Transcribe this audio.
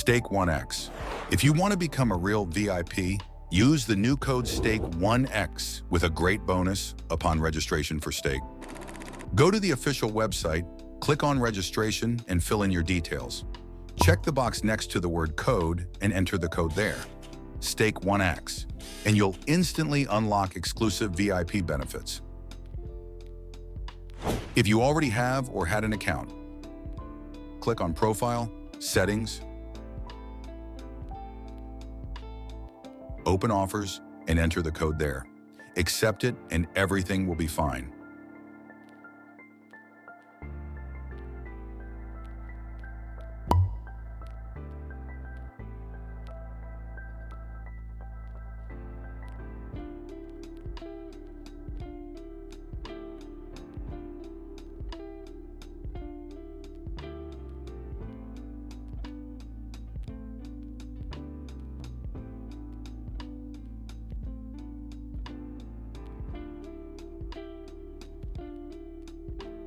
STAKE1X. If you want to become a real VIP, use the new code STAKE1X with a great bonus upon registration for Stake. Go to the official website, click on registration, and fill in your details. Check the box next to the word code and enter the code there, STAKE1X, and you'll instantly unlock exclusive VIP benefits. If you already have or had an account, click on Profile, Settings, open offers, and enter the code there. Accept it and everything will be fine.